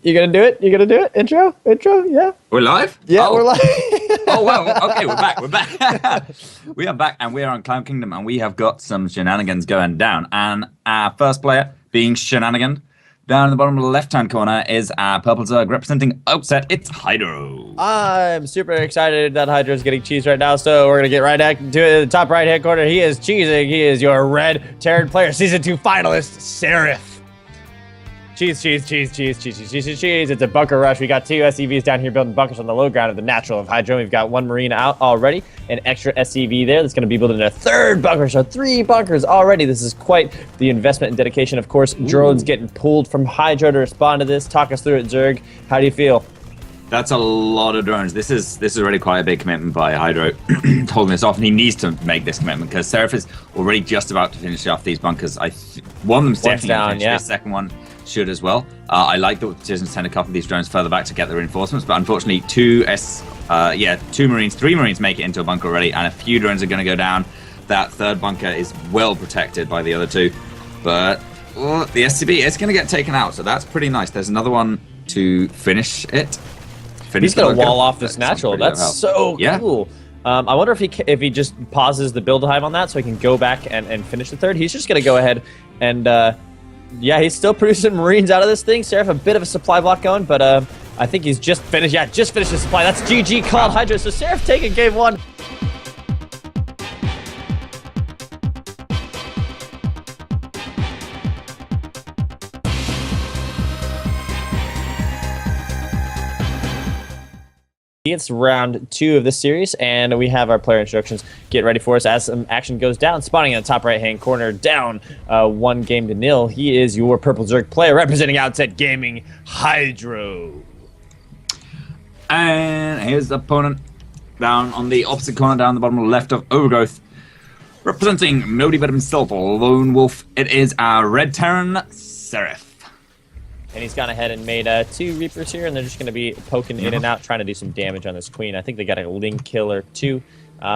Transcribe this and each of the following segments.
You gonna do it? You gonna do it? Intro? Intro? Yeah. We're live? Yeah, oh. we're live. Oh, well, okay, we're back. We're back. We are back, and we are on Cloud Kingdom, and we have got some shenanigans going down. And our first player being Shenanigan, down in the bottom of the left-hand corner is our purple Zerg representing Upset. It's HydrO. I'm super excited that HydrO's getting cheese right now, so we're gonna get right back to the top right-hand corner. He is cheesing. He is your red Terran player, Season 2 finalist, Seryph. Cheese, cheese, cheese, cheese, cheese, cheese, cheese, cheese. It's a bunker rush. We got 2 SCVs down here building bunkers on the low ground of the natural of HydrO. We've got 1 Marine out already, an extra SCV there that's going to be building a 3rd bunker. So 3 bunkers already. This is quite the investment and dedication. Of course, drones getting pulled from HydrO to respond to this. Talk us through it, Zerg. How do you feel? That's a lot of drones. This is already quite a big commitment by HydrO, holding this off, and he needs to make this commitment because Seryph is already just about to finish off these bunkers. One of them's definitely down, finished. yeah. The second one should as well. I like the decision to send a couple of these drones further back to get the reinforcements, but unfortunately, 3 Marines make it into a bunker already, and a few drones are going to go down. That 3rd bunker is well protected by the other 2, but the SCB is going to get taken out, so that's pretty nice. There's another one to finish it. He's going to wall off this natural. That's so cool. I wonder if he just pauses the build hive on that so he can go back and finish the 3rd. He's just going to go ahead and, yeah, he's still producing Marines out of this thing. Seryph, a bit of a supply block going, but I think he's just finished. Yeah, just finished the supply. That's GG called HydrO. So Seryph taking game 1. It's round 2 of this series, and we have our player instructions. Get ready for us as some action goes down. Spawning in the top right-hand corner, down 1-0. He is your purple Zerg player representing Outset Gaming, HydrO. And here's the opponent down on the opposite corner, down the bottom left of Overgrowth, representing nobody but himself, a lone wolf. It is our red Terran, Seryph. And he's gone ahead and made 2 Reapers here, and they're just going to be poking in and out, trying to do some damage on this Queen. I think they got a Link Killer too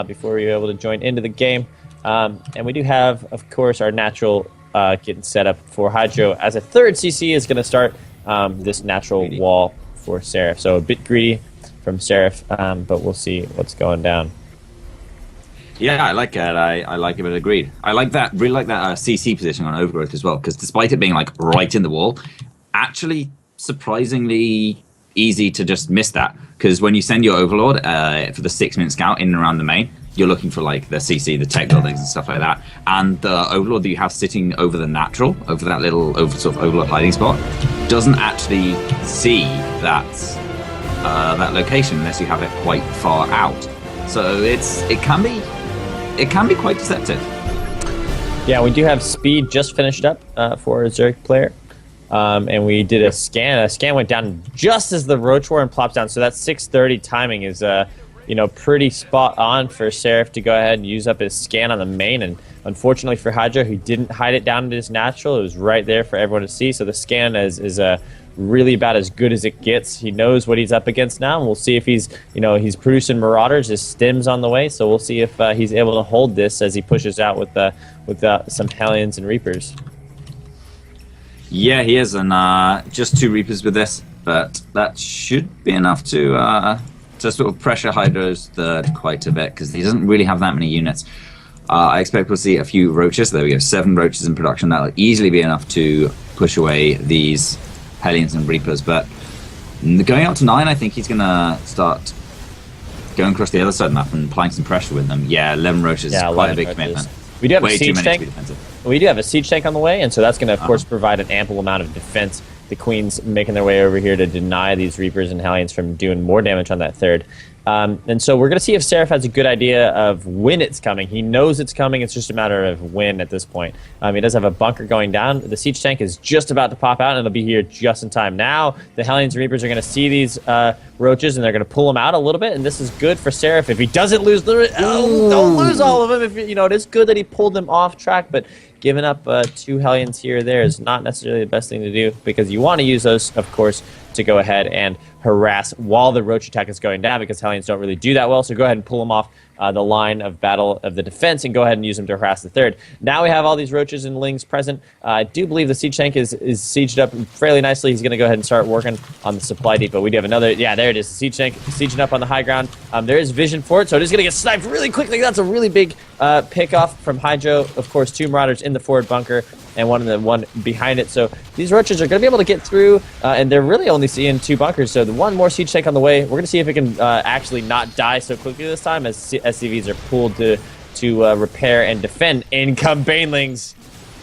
before you're able to join into the game. And we do have, of course, our natural getting set up for HydrO as a 3rd CC is going to start this natural wall for Seryph. So a bit greedy from Seryph, but we'll see what's going down. Yeah, I like it. I like it, but agreed. I like that. Really like that CC position on Overgrowth as well, because despite it being like right in the wall, actually surprisingly easy to just miss that, because when you send your Overlord for the 6-minute scout in and around the main, you're looking for like the CC, the tech buildings and stuff like that, and the Overlord that you have sitting over the natural, over that little sort of Overlord hiding spot, doesn't actually see that that location unless you have it quite far out. So it can be quite deceptive. Yeah, we do have speed just finished up for a Zerg player. And we did a scan. A scan went down just as the Roach Warren plops down. So that 6:30 timing is, pretty spot on for Seryph to go ahead and use up his scan on the main. And unfortunately for HydrO, he didn't hide it down into his natural. It was right there for everyone to see. So the scan is really about as good as it gets. He knows what he's up against now, and we'll see if he's producing Marauders. His stem's on the way, so we'll see if he's able to hold this as he pushes out with some Hellions and Reapers. Yeah, he is, and just 2 Reapers with this, but that should be enough to sort of pressure HydrO's 3rd quite a bit, because he doesn't really have that many units. I expect we'll see a few Roaches. There we go, 7 Roaches in production. That'll easily be enough to push away these Hellions and Reapers, but going up to 9, I think he's going to start going across the other side of the map and applying some pressure with them. Yeah, 11 Roaches is quite a big commitment. We do have Way a siege tank. We do have a siege tank on the way, and so that's going to, of course, provide an ample amount of defense. The Queen's making their way over here to deny these Reapers and Hellions from doing more damage on that 3rd. And so we're going to see if Seryph has a good idea of when it's coming. He knows it's coming. It's just a matter of when at this point. He does have a bunker going down. The siege tank is just about to pop out, and it'll be here just in time. Now the Hellions and Reapers are going to see these Roaches, and they're going to pull them out a little bit, and this is good for Seryph. If he doesn't lose don't lose all of them. If it is good that he pulled them off track, but giving up 2 Hellions here or there is not necessarily the best thing to do, because you want to use those, of course, to go ahead and harass while the Roach attack is going down, because Hellions don't really do that well. So go ahead and pull them off the line of battle of the defense and go ahead and use them to harass the third. Now we have all these Roaches and Lings present. I do believe the Siege Tank is sieged up fairly nicely. He's going to go ahead and start working on the supply depot. We do have another, yeah, there it is, the Siege Tank sieging up on the high ground. There is vision for it, so it is going to get sniped really quickly. That's a really big pick off from HydrO. Of course, 2 Marauders in the forward bunker and one behind it. So these Roaches are going to be able to get through, and they're really only seeing 2 bunkers. So the one more Siege Tank on the way. We're going to see if it can actually not die so quickly this time, as SCVs are pulled to repair and defend. In come Banelings.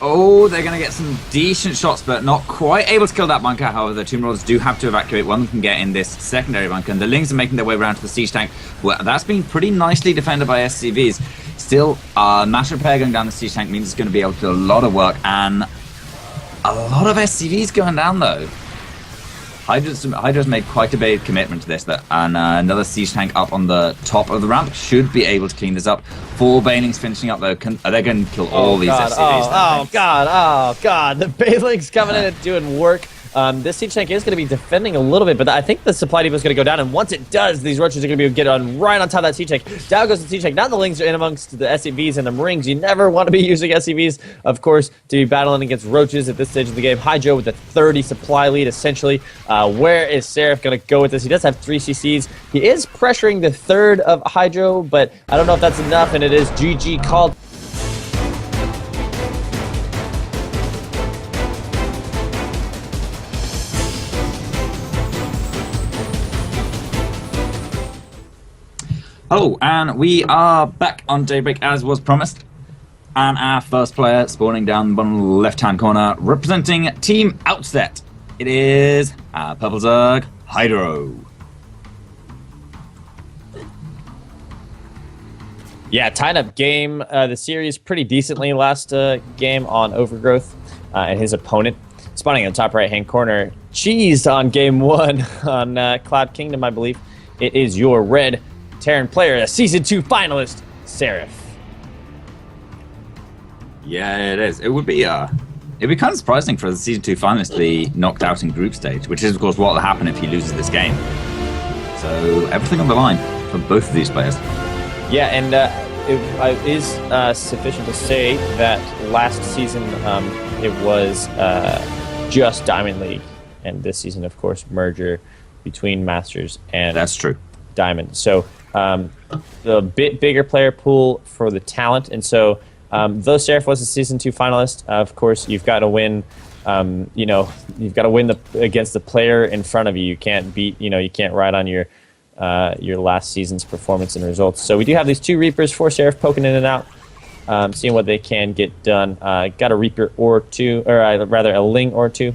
Oh, they're going to get some decent shots, but not quite able to kill that bunker. However, the 2 Marauders do have to evacuate. One of them can get in this secondary bunker, and the Lings are making their way around to the Siege Tank. Well, that's been pretty nicely defended by SCVs. Still, mass repair going down the Siege Tank means it's going to be able to do a lot of work, and a lot of SCVs going down, though. HydrO's made quite a big commitment to this, and another Siege Tank up on the top of the ramp should be able to clean this up. 4 Banelings finishing up, though. They're going to kill all these SCVs. Oh, God. The Banelings coming in and doing work. This Siege Tank is going to be defending a little bit, but I think the supply depot is going to go down, and once it does, these Roaches are going to be able to get right on top of that Siege Tank. Down goes the Siege Tank. Now the Lings are in amongst the SCVs and the Marines. You never want to be using SCVs, of course, to be battling against Roaches at this stage of the game. HydrO with a 30 supply lead, essentially. Where is Seryph going to go with this? He does have 3 CCs. He is pressuring the third of HydrO, but I don't know if that's enough, and it is GG called. Hello, and we are back on Daybreak as was promised. And our first player spawning down the bottom left-hand corner, representing Team Outset. It is Purple Zerg, HydrO. Yeah, tied up game. The series pretty decently last game on Overgrowth, and his opponent spawning in the top right-hand corner. Cheese on game 1 on Cloud Kingdom, I believe. It is your red Terran player, a Season 2 finalist, Seryph. Yeah, it is. It'd be kind of surprising for the Season 2 finalist to be knocked out in group stage, which is, of course, what will happen if he loses this game. So, everything on the line for both of these players. Yeah, and it is sufficient to say that last season it was just Diamond League, and this season, of course, merger between Masters and that's true. Diamond. So the bit bigger player pool for the talent, and so though Seryph was a Season 2 finalist, of course you've got to win. You've got to win against the player in front of you. You can't beat. You can't ride on your last season's performance and results. So we do have these 2 Reapers for Seryph poking in and out, seeing what they can get done. Got a Reaper or 2, or rather a Ling or 2,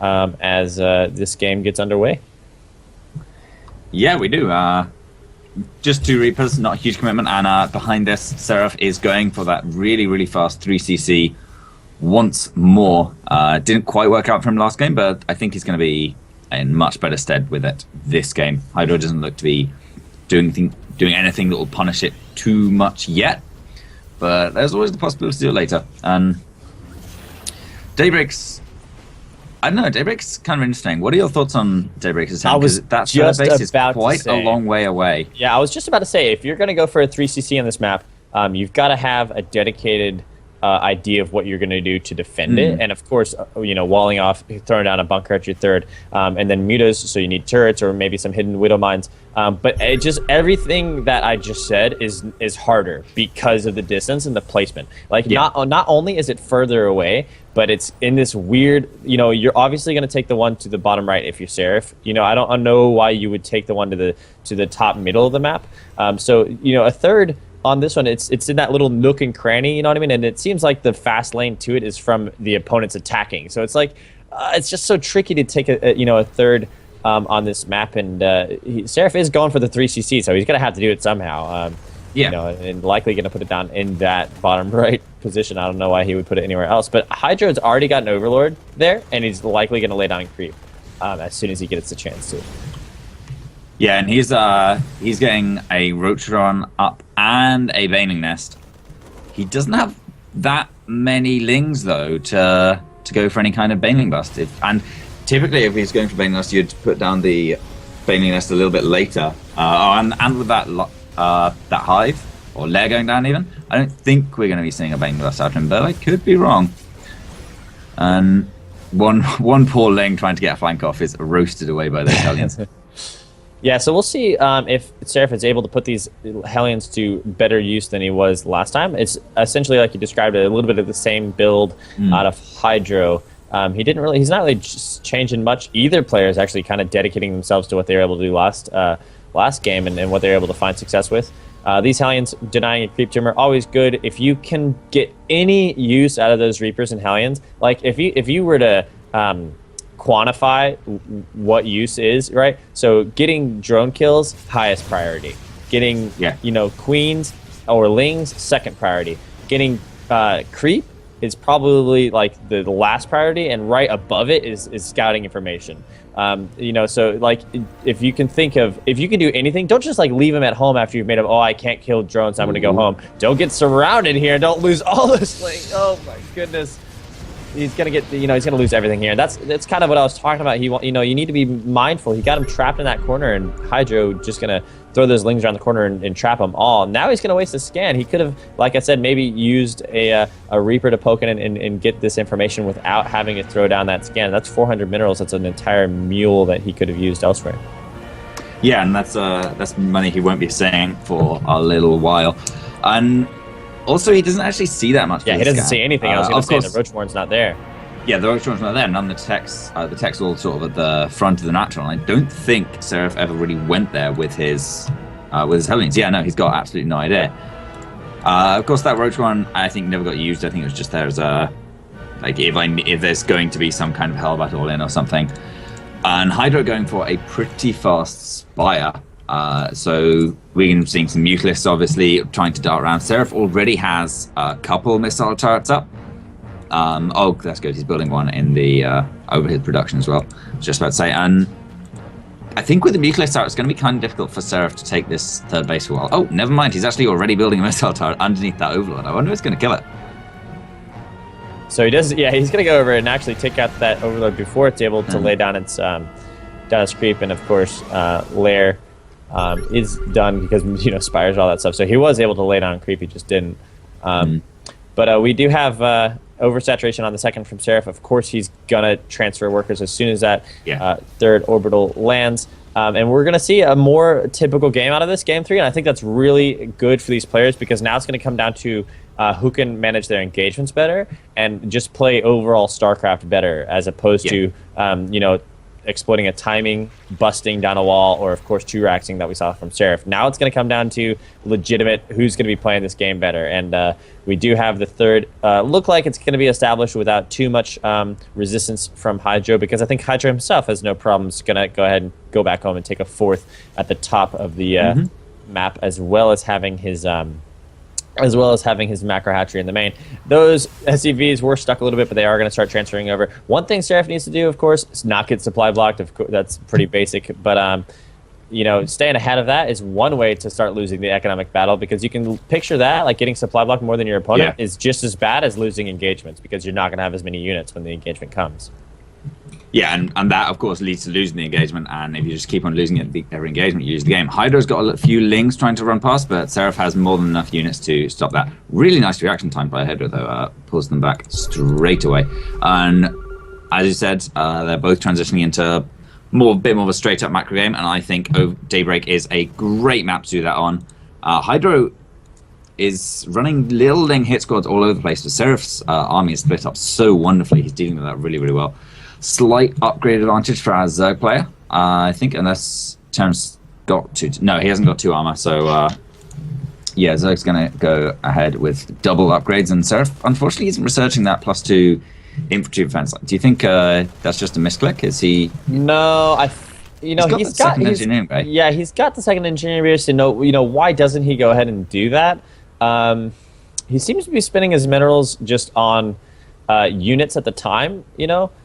as this game gets underway. Yeah, we do. Just 2 Reapers, not a huge commitment, and behind this, Seryph is going for that really, really fast 3cc once more. Didn't quite work out for him last game, but I think he's going to be in much better stead with it this game. HydrO doesn't look to be doing anything that will punish it too much yet, but there's always the possibility to do it later. And Daybreak's... I don't know, Daybreak's kind of interesting. What are your thoughts on Daybreak's attempt? Because that server base is quite a long way away. Yeah, I was just about to say, if you're going to go for a 3cc on this map, you've got to have a dedicated idea of what you're going to do to defend it. And of course, walling off, throwing down a bunker at your third, and then mutas, so you need turrets or maybe some hidden widow mines. But it just everything that I just said is harder because of the distance and the placement. Like not only is it further away, but it's in this weird, you're obviously going to take the one to the bottom right if you're Seryph. I don't know why you would take the one to the top middle of the map. So a third on this one, it's in that little nook and cranny, you know what I mean? And it seems like the fast lane to it is from the opponent's attacking. So it's like, it's just so tricky to take a third on this map. And Seryph is going for the 3cc, so he's going to have to do it somehow. And likely going to put it down in that bottom right position. I don't know why he would put it anywhere else. But HydrO's already got an Overlord there, and he's likely going to lay down creep as soon as he gets the chance to. Yeah, and he's getting a Roach run up and a Baning Nest. He doesn't have that many Lings, though, to go for any kind of Baning bust. And typically, if he's going for Baneling Nest, you'd put down the Baneling Nest a little bit later. And with that that hive, or lair going down even, I don't think we're going to be seeing a Baneling Nest out of him, but I could be wrong. And one poor Ling trying to get a flank off is roasted away by the Hellions. Yeah, so we'll see if Seryph is able to put these Hellions to better use than he was last time. It's essentially, like you described it, a little bit of the same build out of HydrO. He's not really just changing much. Either player is actually kind of dedicating themselves to what they were able to do last game and what they were able to find success with. These Hellions denying a creep tumor, always good. If you can get any use out of those Reapers and Hellions, like if you were to quantify what use is, right? So getting drone kills, highest priority. Getting queens or lings, second priority. Getting creep is probably like the last priority, and right above it is scouting information. So like if you can do anything, don't just like leave him at home after you've made him, oh, I can't kill drones, I'm gonna go home. Don't get surrounded here, don't lose all this like, oh my goodness. He's gonna get, he's gonna lose everything here. That's kind of what I was talking about. You need to be mindful. He got him trapped in that corner, and HydrO just gonna throw those lings around the corner and trap them all. Now he's gonna waste a scan. He could have, like I said, maybe used a Reaper to poke in and get this information without having to throw down that scan. That's 400 minerals. That's an entire mule that he could have used elsewhere. Yeah, and that's money he won't be seeing for a little while. And also, he doesn't actually see that much. Yeah, he doesn't see anything. I was going to say the Roachmourn's not there. Yeah, the Roachmourn's not there, and the text all sort of at the front of the natural. And I don't think Seryph ever really went there with his Hellions. Yeah, no, he's got absolutely no idea. Of course, that Roachmourn I think never got used. I think it was just there as a if there's going to be some kind of hell battle in or something. And HydrO going for a pretty fast Spire. So we're going to be seeing some Mutalisks, obviously, trying to dart around. Seryph already has a couple missile turrets up. That's good. He's building one in the over his production as well. I was just about to say. And I think with the Mutalisks out, it's going to be kind of difficult for Seryph to take this third base for a while. Oh, never mind. He's actually already building a missile turret underneath that Overlord. I wonder if it's going to kill it. So he does. Yeah, he's going to go over and actually take out that Overlord before it's able to lay down its creep, and of course, lair. Is done because spires all that stuff. So he was able to lay down creep, he just didn't. But we do have oversaturation on the second from Seryph. Of course, he's gonna transfer workers as soon as that third orbital lands. And we're gonna see a more typical game out of this game 3, and I think that's really good for these players because now it's gonna come down to who can manage their engagements better and just play overall StarCraft better as opposed to exploiting a timing, busting down a wall, or of course 2-raxing that we saw from Seryph. Now it's going to come down to legitimate who's going to be playing this game better. And we do have the third look like it's going to be established without too much resistance from HydrO, because I think HydrO himself has no problems going to go ahead and go back home and take a fourth at the top of the map, as well as having his macro hatchery in the main. Those SCVs were stuck a little bit, but they are going to start transferring over. One thing Seryph needs to do, of course, is not get supply blocked. Of course, that's pretty basic. But staying ahead of that is one way to start losing the economic battle, because you can picture that like getting supply blocked more than your opponent is just as bad as losing engagements, because you're not going to have as many units when the engagement comes. Yeah, and that, of course, leads to losing the engagement, and if you just keep on losing it every engagement, you lose the game. HydrO's got a few Lings trying to run past, but Seryph has more than enough units to stop that. Really nice reaction time by HydrO, though. Pulls them back straight away. And as you said, they're both transitioning into a bit more of a straight-up macro game, and I think Daybreak is a great map to do that on. HydrO is running little Ling hit squads all over the place, but Seryph's army is split up so wonderfully. He's dealing with that really, really well. Slight upgrade advantage for our Zerg player, I think, unless Terrence got 2. No, he hasn't got 2 armor, so Zerg's going to go ahead with double upgrades, and Seryph, unfortunately, isn't researching that +2 infantry defense. Do you think that's just a misclick? Is he? No, he's got engineering, right? Yeah, he's got the second engineering base to know. Why doesn't he go ahead and do that? He seems to be spending his minerals just on units at the time. There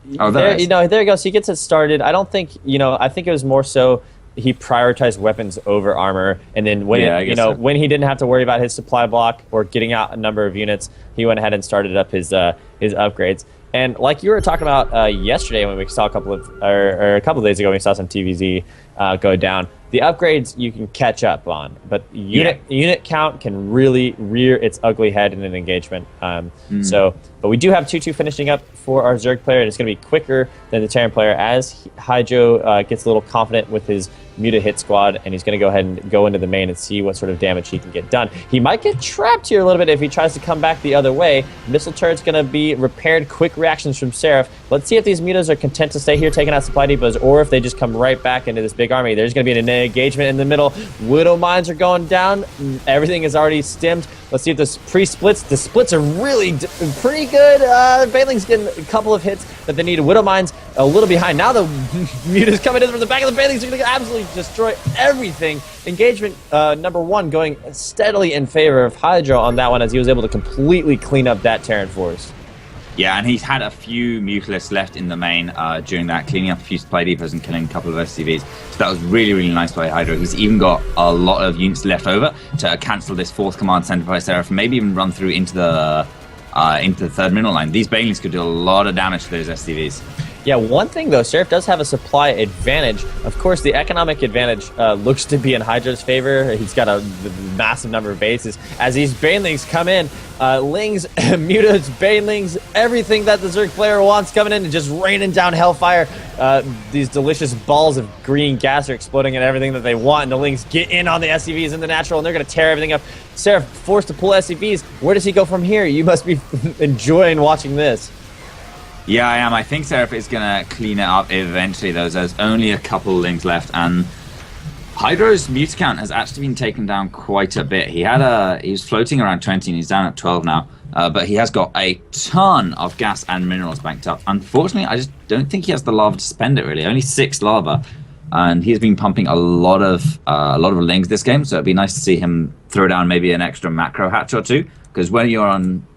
you go. So he gets it started. I don't think I think it was more so he prioritized weapons over armor, and then when when he didn't have to worry about his supply block or getting out a number of units, he went ahead and started up his upgrades. And like you were talking about yesterday when we saw or a couple of days ago when we saw some TVZ go down, the upgrades you can catch up on, but unit count can really rear its ugly head in an engagement. But we do have 2-2 finishing up for our Zerg player, and it's going to be quicker than the Terran player as HydrO gets a little confident with his Muta hit squad, and he's going to go ahead and go into the main and see what sort of damage he can get done. He might get trapped here a little bit if he tries to come back the other way. Missile turret's going to be repaired. Quick reactions from Seryph. Let's see if these Mutas are content to stay here taking out supply depots, or if they just come right back into this big army. There's going to be an engagement in the middle. Widow mines are going down. Everything is already stimmed. Let's see if this pre-splits. The splits are really pretty good. Baneling's getting a couple of hits that they need. Widow mines a little behind. Now the Muta's coming in from the back of the Banelings are going to absolutely destroy everything. Engagement number 1 going steadily in favor of HydrO on that one, as he was able to completely clean up that Terran force. Yeah, and he's had a few Mutalisks left in the main during that, cleaning up a few supply depots and killing a couple of SCVs. So that was really, really nice by HydrO. He's even got a lot of units left over to cancel this 4th command center by Seryph, and maybe even run through into the 3rd mineral line. These Banelings could do a lot of damage to those SCVs. Yeah, one thing though, Seryph does have a supply advantage. Of course, the economic advantage looks to be in HydrO's favor. He's got a massive number of bases. As these Banelings come in, Lings, Mutas, Banelings, everything that the Zerg player wants coming in and just raining down hellfire. These delicious balls of green gas are exploding at everything that they want, and the Lings get in on the SCVs in the natural, and they're going to tear everything up. Seryph forced to pull SCVs. Where does he go from here? You must be enjoying watching this. Yeah, I am. I think Seryph is going to clean it up eventually, though. There's only a couple Lings left, and HydrO's Muta count has actually been taken down quite a bit. He was floating around 20, and he's down at 12 now. But he has got a ton of gas and minerals banked up. Unfortunately, I just don't think he has the lava to spend it, really. Only 6 lava. And he's been pumping a lot of Lings this game, so it'd be nice to see him throw down maybe an extra macro hatch or 2. Because when you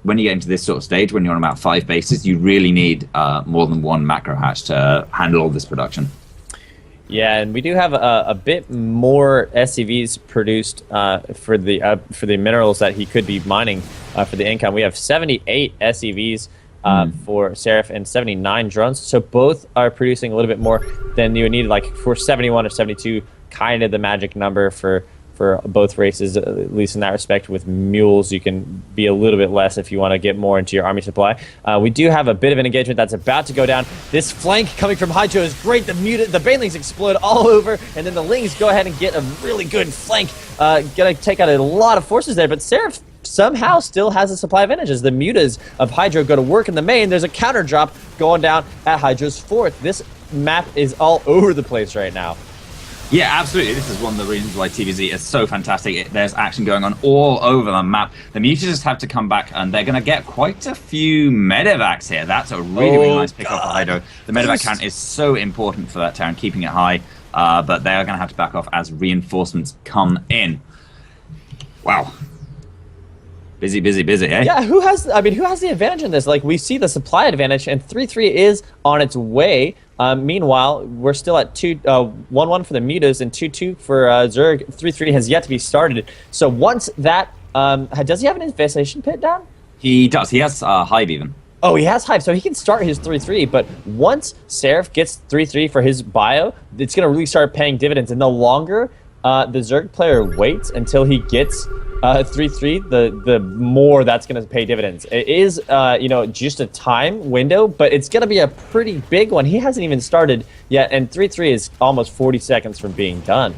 get into this sort of stage, when you're on about 5 bases, you really need more than 1 macro hatch to handle all this production. Yeah, and we do have a bit more SCVs produced for the minerals that he could be mining for the income. We have 78 SCVs for Seryph and 79 drones, so both are producing a little bit more than you would need. Like for 71 or 72, kind of the magic number for both races, at least in that respect. With mules, you can be a little bit less if you want to get more into your army supply. We do have a bit of an engagement that's about to go down. This flank coming from HydrO is great. The Banelings explode all over, and then the Lings go ahead and get a really good flank. Gonna take out a lot of forces there, but Seryph somehow still has a supply advantage. As the Mutas of HydrO go to work in the main, there's a counter drop going down at HydrO's 4th. This map is all over the place right now. Yeah, absolutely. This is one of the reasons why TVZ is so fantastic. There's action going on all over the map. The Mutants have to come back, and they're going to get quite a few medevacs here. That's a really nice pick up for HydrO. The medevac count is so important for that Terran, keeping it high, but they are going to have to back off as reinforcements come in. Wow. Busy, eh? Yeah, who has the advantage in this? Like, we see the supply advantage, and 3-3 is on its way. Meanwhile, we're still at 1-1 for the Mutas and 2-2 for Zerg. 3-3 has yet to be started. So once that, does he have an infestation pit down? He does. He has Hive even. Oh, he has Hive, so he can start his 3-3, but once Seryph gets 3-3 for his bio, it's going to really start paying dividends. And the longer the Zerg player waits until he gets 3-3, the more that's going to pay dividends. It is, just a time window, but it's going to be a pretty big one. He hasn't even started yet, and 3-3 is almost 40 seconds from being done.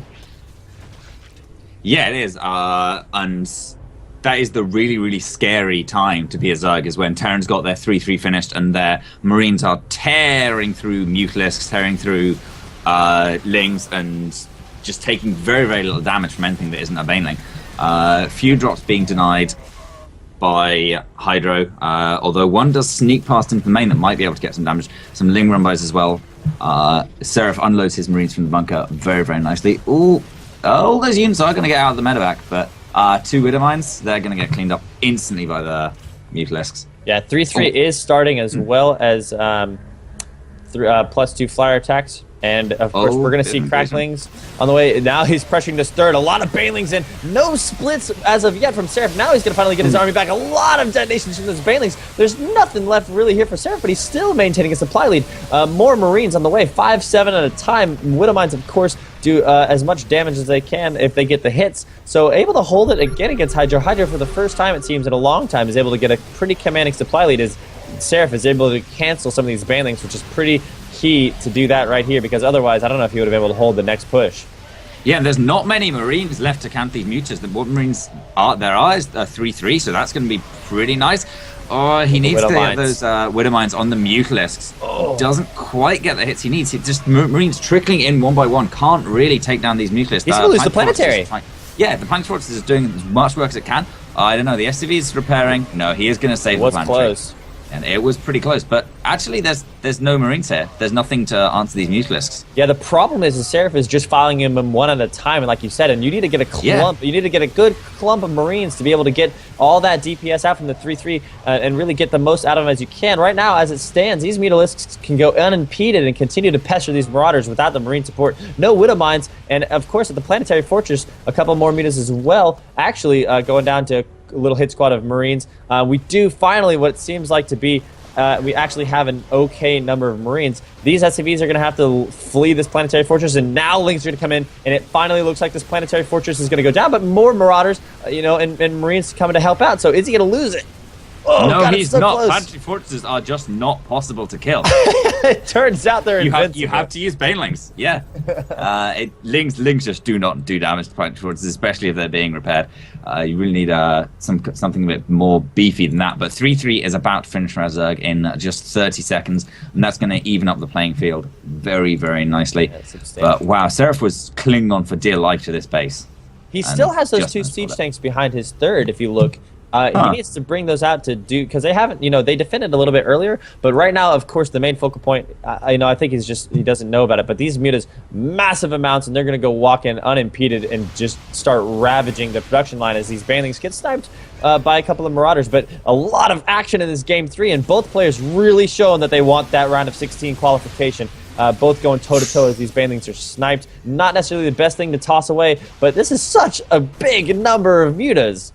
Yeah, it is, and that is the really, really scary time to be a Zerg, is when Terrans got their 3-3 finished and their Marines are tearing through Mutalisks, tearing through Lings, and just taking very, very little damage from anything that isn't a Baneling. Few drops being denied by HydrO, although one does sneak past into the main that might be able to get some damage. Some Ling Rumbos as well. Seryph unloads his Marines from the bunker very, very nicely. Ooh, all those units are going to get out of the medevac, but 2 Widow Mines, they're going to get cleaned up instantly by the Mutalisks. Yeah, 3-3 is starting, as well as +2 flyer attacks. And, of course, we're going to see cracklings on the way. Now he's pressuring this third. A lot of banelings in. No splits as of yet from Seryph. Now he's going to finally get his army back. A lot of detonations from those banelings. There's nothing left really here for Seryph, but he's still maintaining a supply lead. More Marines on the way, 5-7 at a time. Widowmines, of course, do as much damage as they can if they get the hits. So able to hold it again against HydrO. HydrO, for the first time, it seems, in a long time, is able to get a pretty commanding supply lead as Seryph is able to cancel some of these banelings, which is pretty key to do that right here, because otherwise I don't know if he would have been able to hold the next push. Yeah, there's not many Marines left to camp these mutas. The Marines there are 3-3, so that's going to be pretty nice. Oh, he needs to get those Widowmines on the Mutalisks. Oh. Doesn't quite get the hits he needs. Just Marines trickling in one by one. Can't really take down these Mutalisks. He's going to lose the Planetary. Yeah, the Planetary Fortress is doing as much work as it can. I don't know, the SCV is repairing. No, he is going to save the Planetary. Close. And it was pretty close, but actually there's no Marines here. There's nothing to answer these Mutalisks. Yeah, the problem is Seryph is just filing him one at a time, and like you said, and you need to get a clump. Yeah. You need to get a good clump of Marines to be able to get all that DPS out from the 3-3 and really get the most out of them as you can. Right now, as it stands, these Mutalisks can go unimpeded and continue to pester these Marauders without the Marine support. No Widowmines, and of course at the Planetary Fortress, a couple more mutas as well. Actually, going down to a little hit squad of Marines. We do finally what it seems like to be, we actually have an okay number of Marines. These SCVs are going to have to flee this Planetary Fortress, and now Lings are going to come in, and it finally looks like this Planetary Fortress is going to go down, but more Marauders, and Marines coming to help out. So is he going to lose it? Oh, no, God, he's so not. Close. Planetary Fortresses are just not possible to kill. It turns out they're invincible. You have to use Banelings. Yeah. Lings just do not do damage to Planetary Fortresses, especially if they're being repaired. You really need something a bit more beefy than that. But 3-3 is about to finish Razerg in just 30 seconds, and that's going to even up the playing field very, very nicely. But wow, Seryph was clinging on for dear life to this base. He still has those 2 siege tanks behind his third, if you look. He needs to bring those out to do, because they haven't, they defended a little bit earlier, but right now, of course, the main focal point, I think he doesn't know about it, but these mutas, massive amounts, and they're going to go walk in unimpeded and just start ravaging the production line as these banelings get sniped by a couple of Marauders. But a lot of action in this Game 3, and both players really showing that they want that round of 16 qualification. Both going toe-to-toe as these banelings are sniped. Not necessarily the best thing to toss away, but this is such a big number of mutas.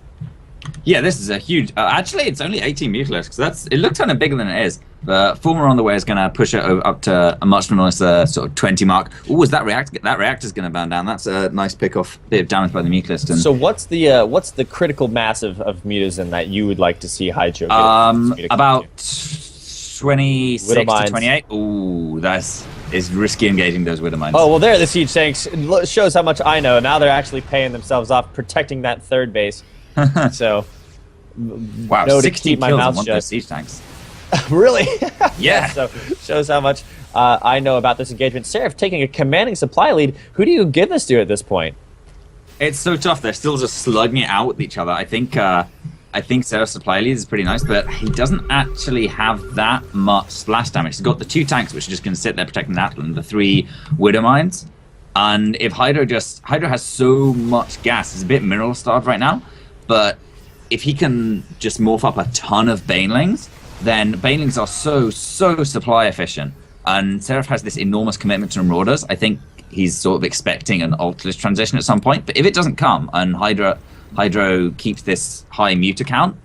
Yeah, this is a huge... actually, it's only 18 Mutalisks. It looks kind of bigger than it is. But Former on the way is going to push it up to a much nicer sort of 20 mark. Ooh, is that reactor? That reactor's going to burn down. That's a nice pick-off. Bit of damage by the Mutalisk. So what's the critical mass of mutas in that you would like to see HydrO get? About 26 to 28. Ooh, it's risky engaging those Widowmines. Oh, well, there the siege tanks. It shows how much I know. Now they're actually paying themselves off, protecting that third base. So, wow, no, 60 to keep my kills mouth on one of shut. those siege tanks. Really? Yeah. So shows how much I know about this engagement. Seryph taking a commanding supply lead. Who do you give this to at this point? It's so tough. They're still just slugging it out with each other. I think Seryph's supply lead is pretty nice, but he doesn't actually have that much splash damage. He's got the 2 tanks, which are just going to sit there protecting that, and the 3 Widowmines. And if HydrO has so much gas, he's a bit mineral starved right now, but if he can just morph up a ton of Banelings, then Banelings are so supply efficient. And Seryph has this enormous commitment to Marauders. I think he's sort of expecting an Ultless transition at some point, but if it doesn't come and HydrO keeps this high muta count,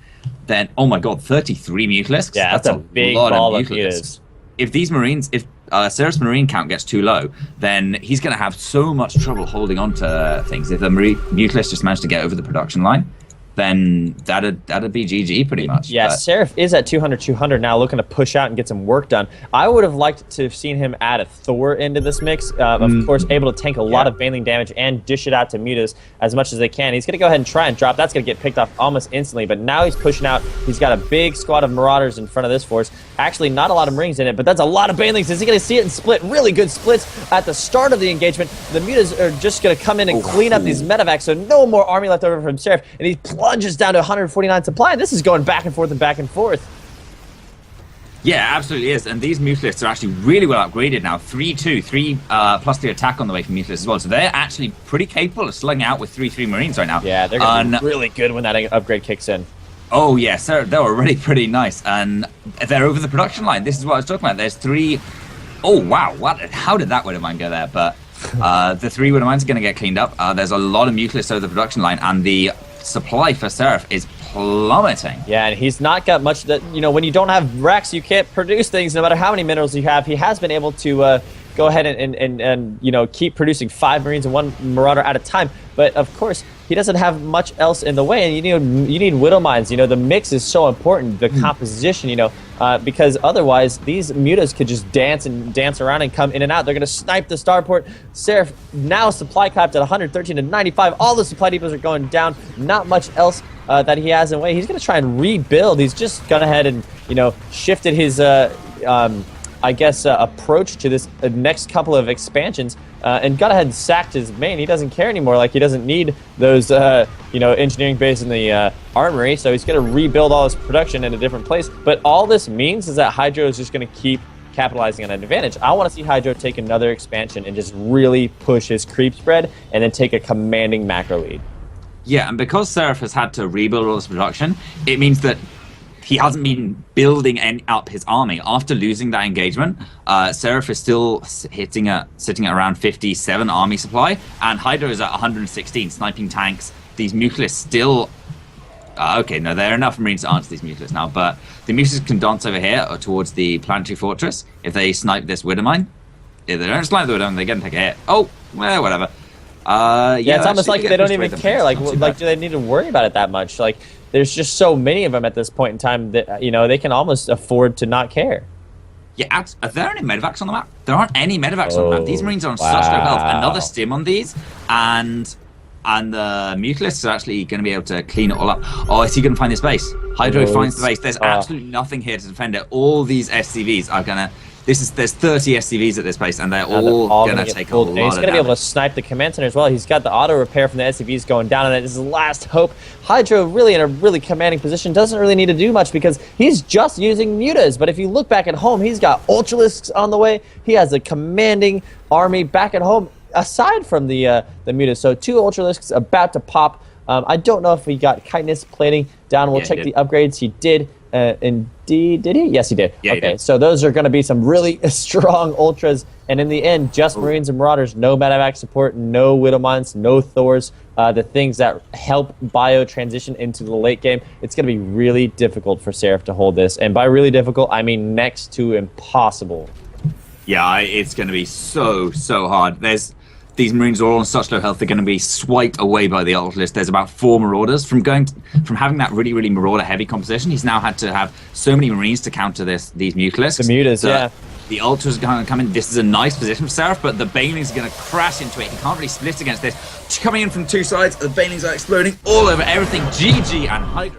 then, oh my god, 33 Mutalisks? Yeah, that's a big lot ball of mutas. If Seryph's Marine count gets too low, then he's going to have so much trouble holding on to things. If the Mutalisk just managed to get over the production line, then that'd be GG pretty much. Yeah, Seryph is at 200 now, looking to push out and get some work done. I would have liked to have seen him add a Thor into this mix. Of course, able to tank a lot of Baneling damage and dish it out to mutas as much as they can. He's going to go ahead and try and drop. That's going to get picked off almost instantly, but now he's pushing out. He's got a big squad of Marauders in front of this force. Actually, not a lot of Marines in it, but that's a lot of Banelings. Is he going to see it and split? Really good splits at the start of the engagement. The mutas are just going to come in and clean up these medevacs, so no more army left over from Seryph, and he plunges down to 149 supply, and this is going back and forth and back and forth. Yeah, absolutely is. And these Mutalisks are actually really well upgraded now. 3 plus 3 attack on the way from Mutalisks as well. So they're actually pretty capable of slugging out with 3 Marines right now. Yeah, they're going to be really good when that upgrade kicks in. Oh, yes, they're already pretty nice. And they're over the production line. This is what I was talking about. There's 3 Oh, wow. What? How did that Widowmine go there? But the 3 Widowmines are going to get cleaned up. There's a lot of Mutalisk over the production line, and the supply for Seryph is plummeting. Yeah, and he's not got much that, you know, when you don't have Rex, you can't produce things no matter how many minerals you have. He has been able to go ahead and you know, keep producing 5 Marines and 1 Marauder at a time. But of course, he doesn't have much else in the way, and you need Widow Mines. You know, the mix is so important, the composition, you know, because otherwise these mutas could just dance around and come in and out. They're going to snipe the starport. Seryph now supply capped at 113 to 95. All the supply depots are going down. Not much else that he has in way. He's going to try and rebuild. He's just gone ahead and, you know, shifted his I guess, approach to this next couple of expansions, and got ahead and sacked his main. He doesn't care anymore. Like, he doesn't need those, you know, engineering base in the armory, so he's going to rebuild all his production in a different place. But all this means is that HydrO is just going to keep capitalizing on an advantage. I want to see HydrO take another expansion and just really push his creep spread and then take a commanding macro lead. Yeah, and because Seryph has had to rebuild all this production, it means that he hasn't been building up his army. After losing that engagement, Seryph is still sitting at around 57 army supply, and HydrO is at 116, sniping tanks. These Mutalisks still... okay, no, there are enough Marines to answer these Mutalisks now, but the Mutalisks can dance over here towards the Planetary Fortress if they snipe this Widowmine. If they don't snipe the Widowmine, they're going to take a hit. Oh, well, whatever. Yeah, it's almost like they don't even care. Like do they need to worry about it that much? Like, there's just so many of them at this point in time that, you know, they can almost afford to not care. Yeah, are there any medevacs on the map? There aren't any medevacs on the map. These Marines are on such low health. Another stim on these, and the Mutalisks are actually going to be able to clean it all up. Oh, is he going to find this base? HydrO finds the base. There's absolutely nothing here to defend it. All these SCVs are going to... There's 30 SCVs at this place, and they're all going to take a lot of damage. He's going to be able to snipe the command center as well. He's got the auto repair from the SCVs going down, and it is his last hope. HydrO really in a really commanding position, doesn't really need to do much because he's just using mutas. But if you look back at home, he's got Ultralisks on the way. He has a commanding army back at home, aside from the mutas. So 2 Ultralisks about to pop. I don't know if he got chitinous plating down. We'll check the upgrades. He did. Indeed, did he? Yes, he did. Yeah, okay, he did. So those are going to be some really strong ultras, and in the end, just Marines and Marauders, no medevac support, no Widow Mines, no Thors, the things that help bio transition into the late game. It's going to be really difficult for Seryph to hold this, and by really difficult, I mean next to impossible. Yeah, it's going to be so hard. These Marines are all on such low health, they're going to be swiped away by the Ultralisk. There's about 4 Marauders. From having that really Marauder-heavy composition, he's now had to have so many Marines to counter these Mutalisks. The mutas, yeah. The Ultras are going to come in. This is a nice position for Seryph, but the Banelings are going to crash into it. He can't really split against this. Coming in from 2 sides, the Banelings are exploding all over everything. GG and HydrO.